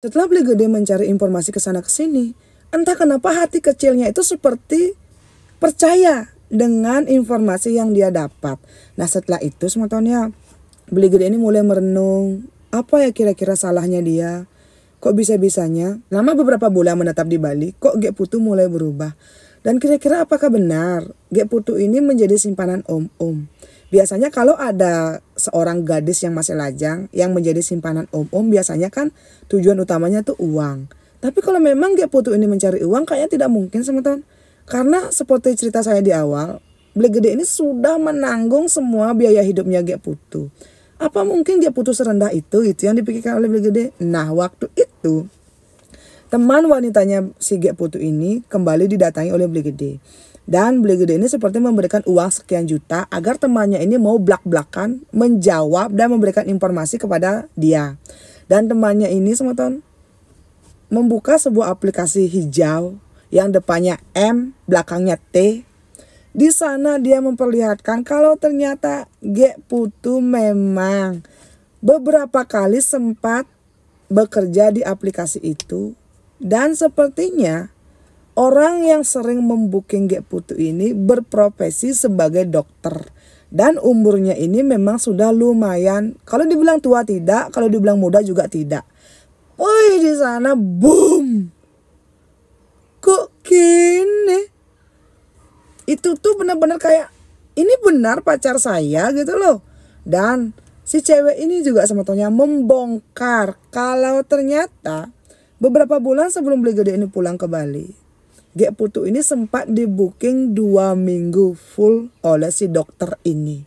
Setelah Beli Gede mencari informasi ke sana ke sini, entah kenapa hati kecilnya itu seperti percaya dengan informasi yang dia dapat. Nah setelah itu sebetulnya Beli Gede ini mulai merenung, apa ya kira-kira salahnya dia? Kok bisa-bisanya lama beberapa bulan menetap di Bali, kok Gek Putu mulai berubah? Dan kira-kira apakah benar Gek Putu ini menjadi simpanan om-om? Biasanya kalau ada seorang gadis yang masih lajang yang menjadi simpanan om-om, biasanya kan tujuan utamanya tuh uang. Tapi kalau memang Gek Putu ini mencari uang, kayaknya tidak mungkin teman-teman. Karena seperti cerita saya di awal, Beli Gede ini sudah menanggung semua biaya hidupnya Gek Putu. Apa mungkin Gek Putu serendah itu yang dipikirkan oleh Beli Gede? Nah waktu itu teman wanitanya si Gek Putu ini kembali didatangi oleh Beli Gede. Dan Beli Gede ini seperti memberikan uang sekian juta agar temannya ini mau blak-blakan menjawab dan memberikan informasi kepada dia. Dan temannya ini teman-teman membuka sebuah aplikasi hijau yang depannya M, belakangnya T. Di sana dia memperlihatkan kalau ternyata Gek Putu memang beberapa kali sempat bekerja di aplikasi itu. Dan sepertinya orang yang sering membooking Gek Putu ini berprofesi sebagai dokter. Dan umurnya ini memang sudah lumayan. Kalau dibilang tua tidak, kalau dibilang muda juga tidak. Wih di sana boom. Kok gini? Itu tuh benar-benar kayak ini benar pacar saya gitu loh. Dan si cewek ini juga sebetulnya membongkar kalau ternyata beberapa bulan sebelum Beli Gede ini pulang ke Bali, Gek Putu ini sempat di booking 2 minggu full oleh si dokter ini.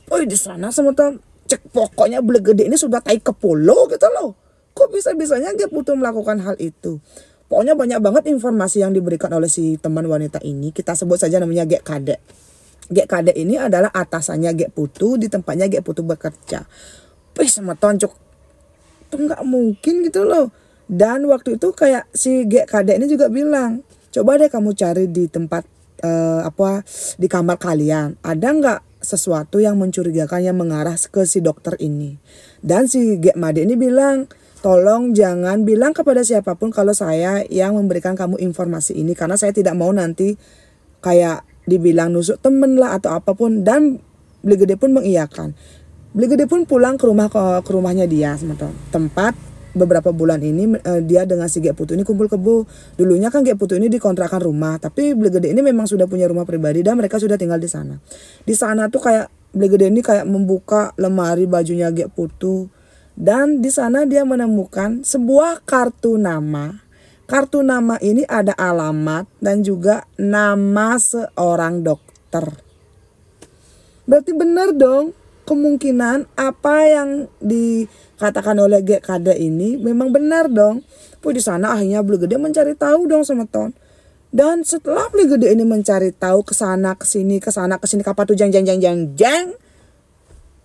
Oh di sana sebetulnya cek pokoknya Beli Gede ini sudah tai kepolo gitu loh. Kok bisa-bisanya Gek Putu melakukan hal itu? Pokoknya banyak banget informasi yang diberikan oleh si teman wanita ini. Kita sebut saja namanya Gek Kade. Gek Kade ini adalah atasannya Gek Putu di tempatnya Gek Putu bekerja. Wih sama toncok. Itu nggak mungkin gitu loh. Dan waktu itu kayak si Gek Kade ini juga bilang, coba deh kamu cari di tempat di kamar kalian. Ada nggak sesuatu yang mencurigakan yang mengarah ke si dokter ini? Dan si Gek Made ini bilang, tolong jangan bilang kepada siapapun kalau saya yang memberikan kamu informasi ini. Karena saya tidak mau nanti kayak dibilang nusuk temen lah atau apapun. Dan Beli Gede pun mengiyakan. Beli Gede pun pulang ke rumahnya dia, tempat beberapa bulan ini dia dengan si Gek Putu ini kumpul kebo. Dulunya kan Gek Putu ini dikontrakan rumah, tapi Beli Gede ini memang sudah punya rumah pribadi dan mereka sudah tinggal di sana. Di sana tuh kayak Beli Gede ini kayak membuka lemari bajunya Gek Putu dan di sana dia menemukan sebuah kartu nama. Kartu nama ini ada alamat dan juga nama seorang dokter. Berarti benar dong. Kemungkinan apa yang dikatakan oleh Gek Kade ini memang benar dong. Di sana akhirnya Beli Gede mencari tahu dong sama Ton. Dan setelah Beli Gede ini mencari tahu ke sana ke sini kapal tuh jang.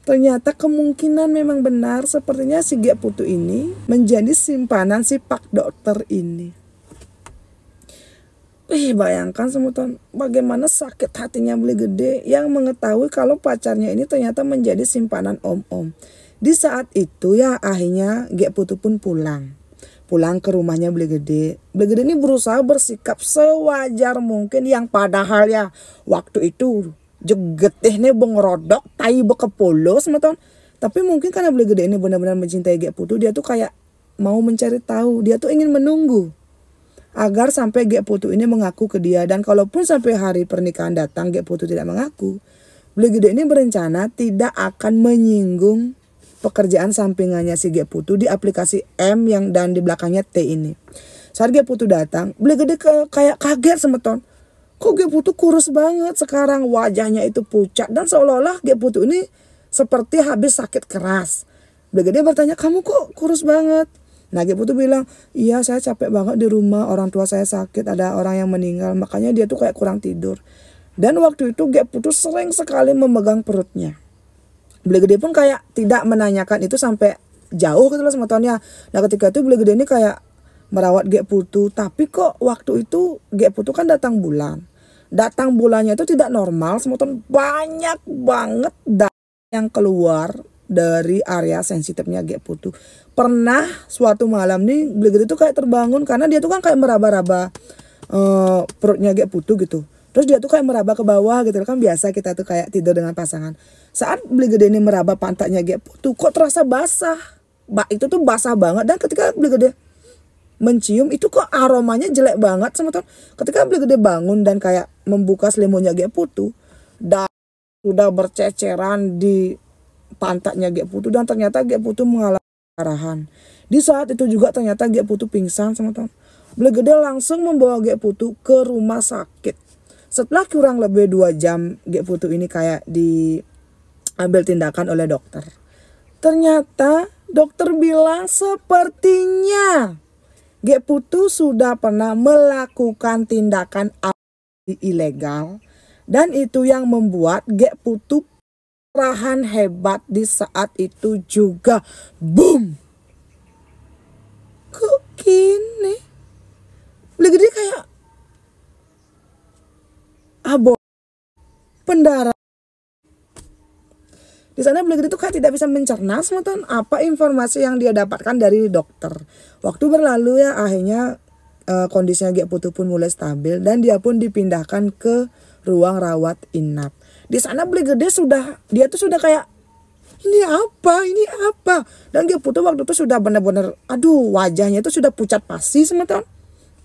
Ternyata kemungkinan memang benar sepertinya si Gek Putu ini menjadi simpanan si Pak Dokter ini. Bayangkan semutan bagaimana sakit hatinya Beli Gede yang mengetahui kalau pacarnya ini ternyata menjadi simpanan om-om. Di saat itu ya akhirnya Gek Putu pun pulang ke rumahnya Beli Gede. Beli Gede ini berusaha bersikap sewajar mungkin yang padahal ya waktu itu jegetehnya bengerodok tai bekepolo semutan. Tapi mungkin karena Beli Gede ini benar-benar mencintai Gek Putu, dia tuh kayak mau mencari tahu, dia tuh ingin menunggu agar sampai Gek Putu ini mengaku ke dia. Dan kalaupun sampai hari pernikahan datang Gek Putu tidak mengaku, Beli Gede ini berencana tidak akan menyinggung pekerjaan sampingannya si Gek Putu di aplikasi M yang dan di belakangnya T ini. Saat Gek Putu datang, Beli Gede kayak kaget semeton. Kok Gek Putu kurus banget sekarang, wajahnya itu pucat dan seolah-olah Gek Putu ini seperti habis sakit keras. Beli Gede bertanya, kamu kok kurus banget? Nah Gek Putu bilang, iya saya capek banget di rumah, orang tua saya sakit, ada orang yang meninggal, makanya dia tuh kayak kurang tidur. Dan waktu itu Gek Putu sering sekali memegang perutnya. Beli Gede pun kayak tidak menanyakan itu sampai jauh gitu loh sama tahunnya. Nah ketika itu Beli Gede ini kayak merawat Gek Putu, tapi kok waktu itu Gek Putu kan datang bulan. Datang bulannya itu tidak normal, semua tahun banyak banget yang keluar dari area sensitifnya Gek Putu. Pernah suatu malam nih Bligede tuh kayak terbangun karena dia tuh kan kayak meraba-raba perutnya Gek Putu gitu. Terus dia tuh kayak meraba ke bawah gitu kan, biasa kita tuh kayak tidur dengan pasangan. Saat Bligede ini meraba pantatnya Gek Putu kok terasa basah. Itu tuh basah banget, dan ketika Bligede mencium itu kok aromanya jelek banget teman-teman. Ketika Bligede bangun dan kayak membuka selimutnya Gek Putu, dan sudah berceceran di pantatnya Gek Putu, dan ternyata Gek Putu mengalami pendarahan. Di saat itu juga ternyata Gek Putu pingsan teman-teman. Bligede langsung membawa Gek Putu ke rumah sakit. Setelah kurang lebih 2 jam Gek Putu ini kayak diambil tindakan oleh dokter. Ternyata dokter bilang sepertinya Gek Putu sudah pernah melakukan tindakan ilegal, dan itu yang membuat Gek Putu pendarahan hebat di saat itu juga. Boom! Kok gini? Bligede kayak pendarahan. Di sana Bligede itu kayak tidak bisa mencerna teman-teman apa informasi yang dia dapatkan dari dokter. Waktu berlalu ya, akhirnya kondisinya Gek Putu pun mulai stabil dan dia pun dipindahkan ke ruang rawat inap. Di sana Bligede dia tuh sudah kayak ini apa? Dan Gek Putu waktu itu sudah benar-benar wajahnya itu sudah pucat pasi teman-teman.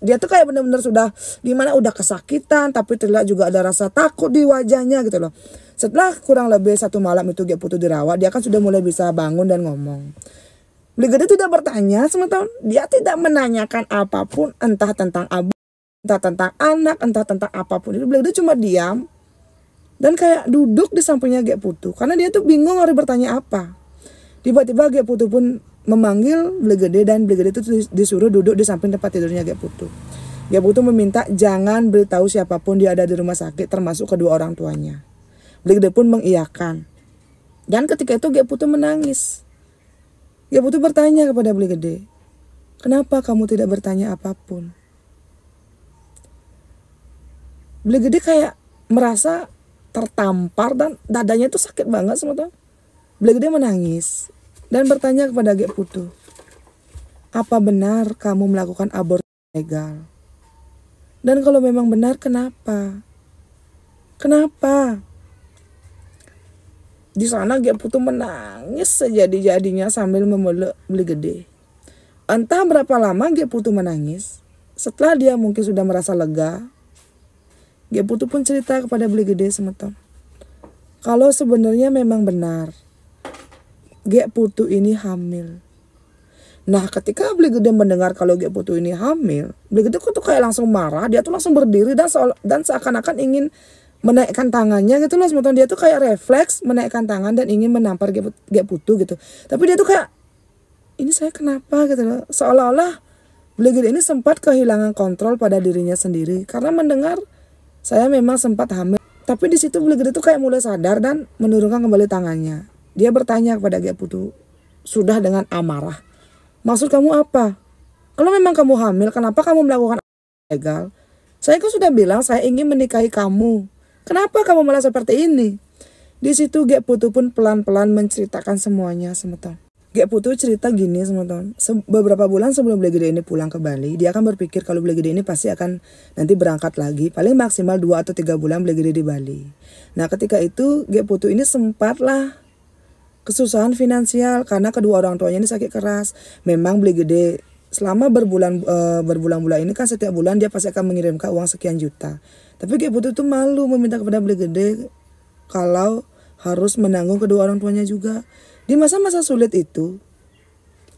Dia tuh kayak benar-benar sudah gimana, udah kesakitan tapi terlihat juga ada rasa takut di wajahnya gitu loh. Setelah kurang lebih 1 malam itu Gek Putu dirawat, dia kan sudah mulai bisa bangun dan ngomong. Bligede tidak bertanya teman-teman, dia tidak menanyakan apapun, entah tentang abu, entah tentang anak, entah tentang apapun. Itu Bligede cuma diam dan kayak duduk di sampingnya Gek Putu karena dia tuh bingung harus bertanya apa. Tiba-tiba Gek Putu pun memanggil Bligede dan Bligede itu disuruh duduk di samping tempat tidurnya Gek Putu. Gek Putu meminta jangan beritahu siapapun dia ada di rumah sakit, termasuk kedua orang tuanya. Bligede pun mengiyakan. Dan ketika itu Gek Putu menangis. Gek Putu bertanya kepada Bligede, kenapa kamu tidak bertanya apapun? Bligede kayak merasa tertampar dan dadanya itu sakit banget teman-teman. Bligede menangis dan bertanya kepada Gek Putu, apa benar kamu melakukan aborsi ilegal? Dan kalau memang benar, kenapa? Kenapa? Di sana Gek Putu menangis sejadi-jadinya sambil memeluk Bligede. Entah berapa lama Gek Putu menangis. Setelah dia mungkin sudah merasa lega, Gek Putu pun cerita kepada Bligede teman-teman, kalau sebenarnya memang benar Gek Putu ini hamil. Nah ketika Bligede mendengar kalau Gek Putu ini hamil, Bligede tuh kayak langsung marah. Dia tuh langsung berdiri dan seakan-akan ingin menaikkan tangannya gitu loh teman-teman. Dia tuh kayak refleks menaikkan tangan dan ingin menampar Gek Putu gitu. Tapi dia tuh kayak, ini saya kenapa gitu loh. Seolah-olah Bligede ini sempat kehilangan kontrol pada dirinya sendiri karena mendengar saya memang sempat hamil. Tapi di situ Bligede tuh kayak mulai sadar dan menurunkan kembali tangannya. Dia bertanya kepada Gek Putu sudah dengan amarah, maksud kamu apa? Kalau memang kamu hamil, kenapa kamu melakukan ilegal? Saya kan sudah bilang saya ingin menikahi kamu. Kenapa kamu malah seperti ini? Di situ Gek Putu pun pelan-pelan menceritakan semuanya teman-teman. Gek Putu cerita gini teman-teman. Beberapa bulan sebelum Bligede ini pulang ke Bali, dia akan berpikir kalau Bligede ini pasti akan nanti berangkat lagi. Paling maksimal 2 atau 3 bulan Bligede di Bali. Nah ketika itu Gek Putu ini sempatlah kesusahan finansial karena kedua orang tuanya ini sakit keras. Memang Bligede selama berbulan-bulan ini kan setiap bulan dia pasti akan mengirimkan uang sekian juta. Tapi Gek Putu itu malu meminta kepada Bligede kalau harus menanggung kedua orang tuanya juga. Di masa-masa sulit itu,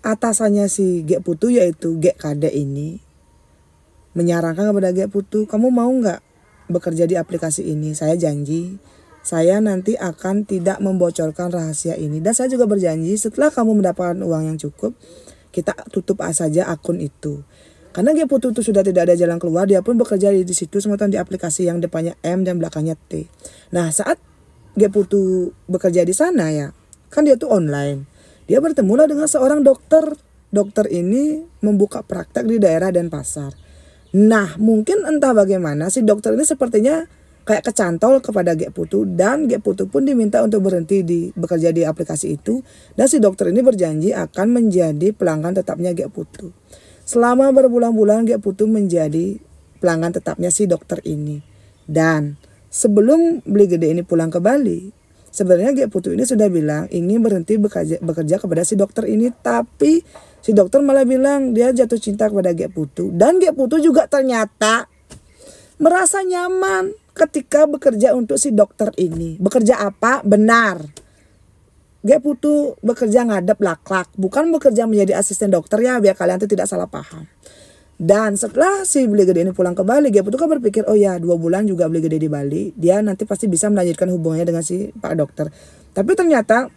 atasannya si Gek Putu yaitu Gek Kade ini menyarankan kepada Gek Putu, kamu mau nggak bekerja di aplikasi ini? Saya janji, saya nanti akan tidak membocorkan rahasia ini. Dan saya juga berjanji setelah kamu mendapatkan uang yang cukup, kita tutup saja akun itu. Karena Gek Putu itu sudah tidak ada jalan keluar, dia pun bekerja di situ sementara di aplikasi yang depannya M dan belakangnya T. Nah saat Gek Putu bekerja di sana ya, kan dia tuh online. Dia bertemulah dengan seorang dokter. Dokter ini membuka praktek di daerah Denpasar. Nah mungkin entah bagaimana si dokter ini sepertinya kayak kecantol kepada Gek Putu, dan Gek Putu pun diminta untuk berhenti bekerja di aplikasi itu, dan si dokter ini berjanji akan menjadi pelanggan tetapnya Gek Putu. Selama berbulan-bulan Gek Putu menjadi pelanggan tetapnya si dokter ini. Dan sebelum Beli Gede ini pulang ke Bali, sebenarnya Gek Putu ini sudah bilang ingin berhenti bekerja kepada si dokter ini, tapi si dokter malah bilang dia jatuh cinta kepada Gek Putu, dan Gek Putu juga ternyata merasa nyaman ketika bekerja untuk si dokter ini. Bekerja apa? Benar, Gek Putu bekerja ngadep lak-lak, bukan bekerja menjadi asisten dokter ya, biar kalian tuh tidak salah paham. Dan setelah si Beli Gede ini pulang ke Bali, Gek Putu kan berpikir, oh ya 2 bulan juga Beli Gede di Bali, dia nanti pasti bisa melanjutkan hubungannya dengan si Pak Dokter. Tapi ternyata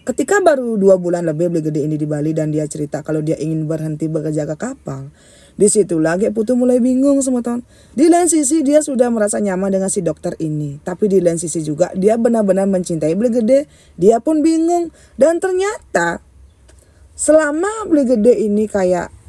ketika baru 2 bulan lebih Beli Gede ini di Bali dan dia cerita kalau dia ingin berhenti bekerja ke kapal, disitulah Gek Putu mulai bingung teman-teman. Di lain sisi dia sudah merasa nyaman dengan si dokter ini, tapi di lain sisi juga dia benar-benar mencintai Beli Gede. Dia pun bingung, dan ternyata selama Beli Gede ini kayak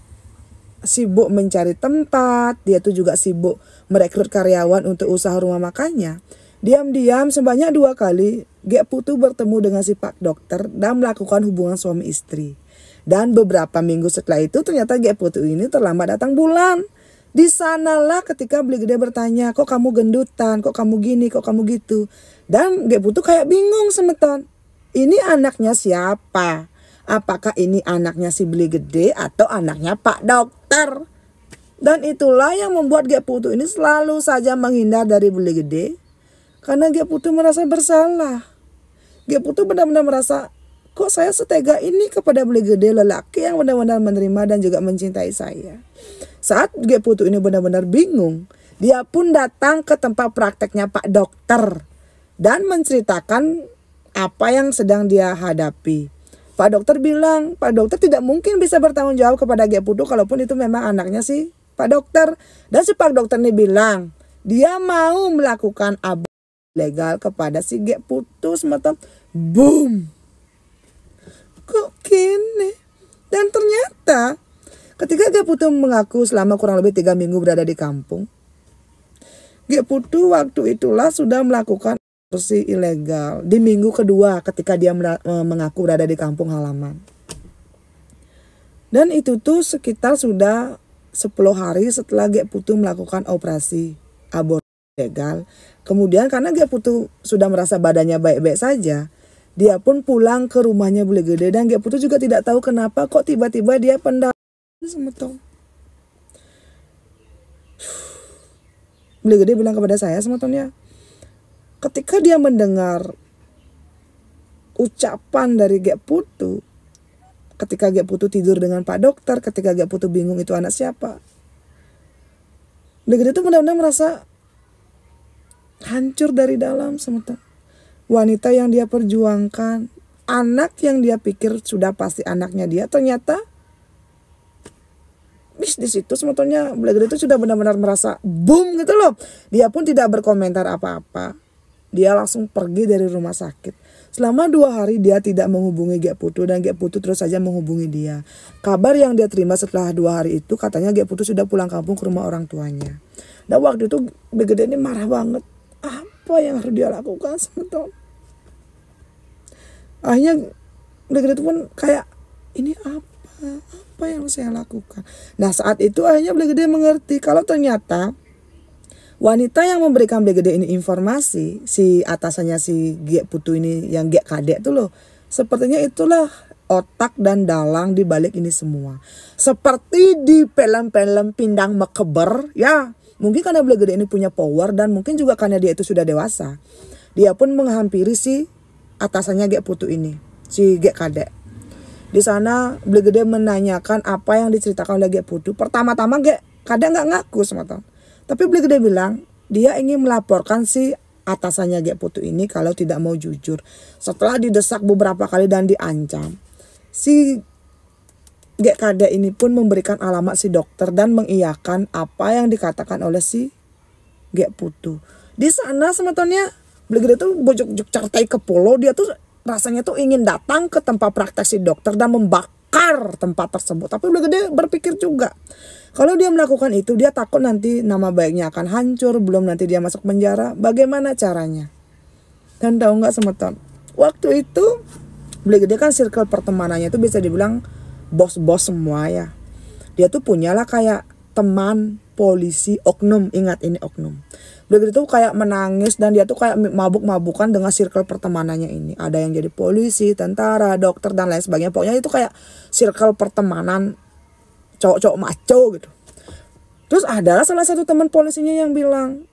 sibuk mencari tempat, dia tuh juga sibuk merekrut karyawan untuk usaha rumah makannya. Diam-diam sebanyak 2 kali Gek Putu bertemu dengan si Pak Dokter dan melakukan hubungan suami istri. Dan beberapa minggu setelah itu ternyata Gek Putu ini terlambat datang bulan. Di sanalah ketika Beli Gede bertanya, kok kamu gendutan, kok kamu gini, kok kamu gitu. Dan Gek Putu kayak bingung semeton. Ini anaknya siapa? Apakah ini anaknya si Beli Gede atau anaknya Pak Dokter? Dan itulah yang membuat Gek Putu ini selalu saja menghindar dari Beli Gede, karena Gek Putu merasa bersalah. Gek Putu benar-benar merasa, kok saya setega ini kepada Beli Gede, lelaki yang benar-benar menerima dan juga mencintai saya. Saat Gek Putu ini benar-benar bingung, dia pun datang ke tempat prakteknya Pak Dokter dan menceritakan apa yang sedang dia hadapi. Pak Dokter bilang, Pak Dokter tidak mungkin bisa bertanggung jawab kepada Gek Putu kalaupun itu memang anaknya si Pak Dokter. Dan si Pak Dokter ini bilang, dia mau melakukan aborsi legal kepada si Gek Putu semacam. Boom! Kok gini? Dan ternyata ketika Gek Putu mengaku selama kurang lebih 3 minggu berada di kampung, Gek Putu waktu itulah sudah melakukan aborsi ilegal di minggu kedua ketika dia mengaku berada di kampung halaman. Dan itu tuh sekitar sudah 10 hari setelah Gek Putu melakukan operasi aborsi ilegal. Kemudian karena Gek Putu sudah merasa badannya baik-baik saja, dia pun pulang ke rumahnya Beli Gede, dan Gek Putu juga tidak tahu kenapa kok tiba-tiba dia pendarahan semetong. Beli Gede bilang kepada saya semetonnya, ketika dia mendengar ucapan dari Gek Putu, ketika Gek Putu tidur dengan Pak Dokter, ketika Gek Putu bingung itu anak siapa, Beli Gede itu benar-benar merasa hancur dari dalam semeton. Wanita yang dia perjuangkan, anak yang dia pikir sudah pasti anaknya dia, ternyata di situ semetonnya Beli Gede itu sudah benar-benar merasa boom gitu loh. Dia pun tidak berkomentar apa-apa. Dia langsung pergi dari rumah sakit. Selama 2 hari dia tidak menghubungi Gek Putu, dan Gek Putu terus saja menghubungi dia. Kabar yang dia terima setelah 2 hari itu katanya Gek Putu sudah pulang kampung ke rumah orang tuanya. Dan waktu itu Beli Gede ini marah banget. Apa yang harus dia lakukan semeton? Akhirnya Beli Gede itu pun kayak, ini apa yang harus saya lakukan? Nah saat itu akhirnya Beli Gede mengerti kalau ternyata wanita yang memberikan Beli Gede ini informasi, si atasannya si Gek Putu ini yang Gek Kadek tuh loh, sepertinya itulah otak dan dalang di balik ini semua. Seperti di film-film Pindang Mekeber ya. Mungkin karena Beli Gede ini punya power, dan mungkin juga karena dia itu sudah dewasa, dia pun menghampiri si atasannya Gek Putu ini, si Gek Kadek. Di sana Beli Gede menanyakan apa yang diceritakan oleh Gek Putu. Pertama-tama Gek Kadek nggak ngaku semeton. Tapi Beli Gede bilang dia ingin melaporkan si atasannya Gek Putu ini kalau tidak mau jujur. Setelah didesak beberapa kali dan diancam, si Gek Kadek ini pun memberikan alamat si dokter dan mengiyakan apa yang dikatakan oleh si Gek Putu. Di sana semetonnya Beli Gede tuh bojok-jok cartai ke polo, dia tuh rasanya tuh ingin datang ke tempat praktek si dokter dan membakar bongkar tempat tersebut. Tapi Bule Gede berpikir juga, kalau dia melakukan itu, dia takut nanti nama baiknya akan hancur, belum nanti dia masuk penjara. Bagaimana caranya? Dan tahu nggak semeton? Waktu itu Bule Gede kan circle pertemanannya itu bisa dibilang bos-bos semua ya. Dia tuh punyalah kayak teman polisi oknum, ingat ini oknum. Bule Gede tuh kayak menangis dan dia tuh kayak mabuk-mabukan dengan circle pertemanannya ini. Ada yang jadi polisi, tentara, dokter dan lain sebagainya. Pokoknya itu kayak circle pertemanan cowok-cowok maco gitu. Terus adalah salah satu teman polisinya yang bilang,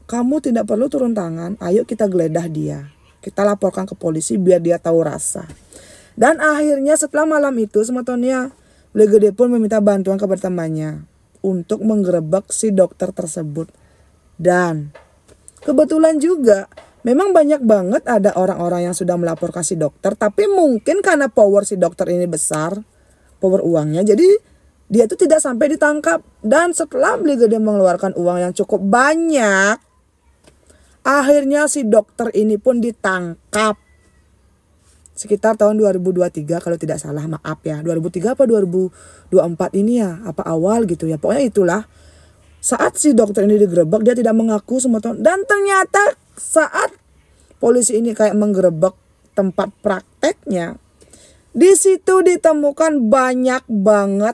kamu tidak perlu turun tangan, ayo kita geledah dia. Kita laporkan ke polisi biar dia tahu rasa. Dan akhirnya setelah malam itu semetonnya Bule Gede pun meminta bantuan kepada temannya untuk menggerebek si dokter tersebut. Dan kebetulan juga memang banyak banget ada orang-orang yang sudah melaporkan si dokter. Tapi mungkin karena power si dokter ini besar, power uangnya, jadi dia itu tidak sampai ditangkap. Dan setelah Bule Gede mengeluarkan uang yang cukup banyak, akhirnya si dokter ini pun ditangkap. Sekitar tahun 2023 kalau tidak salah, maaf ya. 2003 apa 2024 ini ya, apa awal gitu ya. Pokoknya itulah. Saat si dokter ini digerebek, dia tidak mengaku semua. Dan ternyata saat polisi ini kayak menggerebek tempat prakteknya, di situ ditemukan banyak banget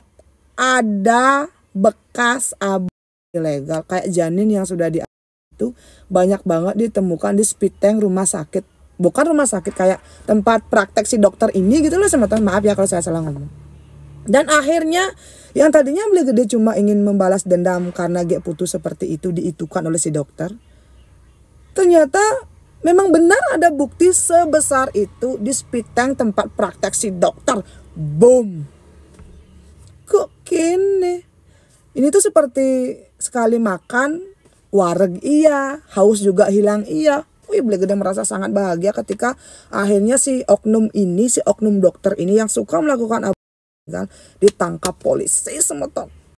ada bekas aborsi ilegal. Kayak janin yang sudah itu banyak banget ditemukan di speed tank rumah sakit. Bukan rumah sakit, kayak tempat praktek si dokter ini gitu loh semeton. Maaf ya kalau saya salah ngomong. Dan akhirnya yang tadinya Bule Gede cuma ingin membalas dendam karena gak putus seperti itu diitukan oleh si dokter. Ternyata memang benar ada bukti sebesar itu di speed tank tempat praktek si dokter. Boom. Kok kene? Ini tuh seperti sekali makan, wareg iya, haus juga hilang iya. Wih, Bule Gede merasa sangat bahagia ketika akhirnya si oknum ini, si oknum dokter ini yang suka melakukan aborsi ditangkap polisi semeton.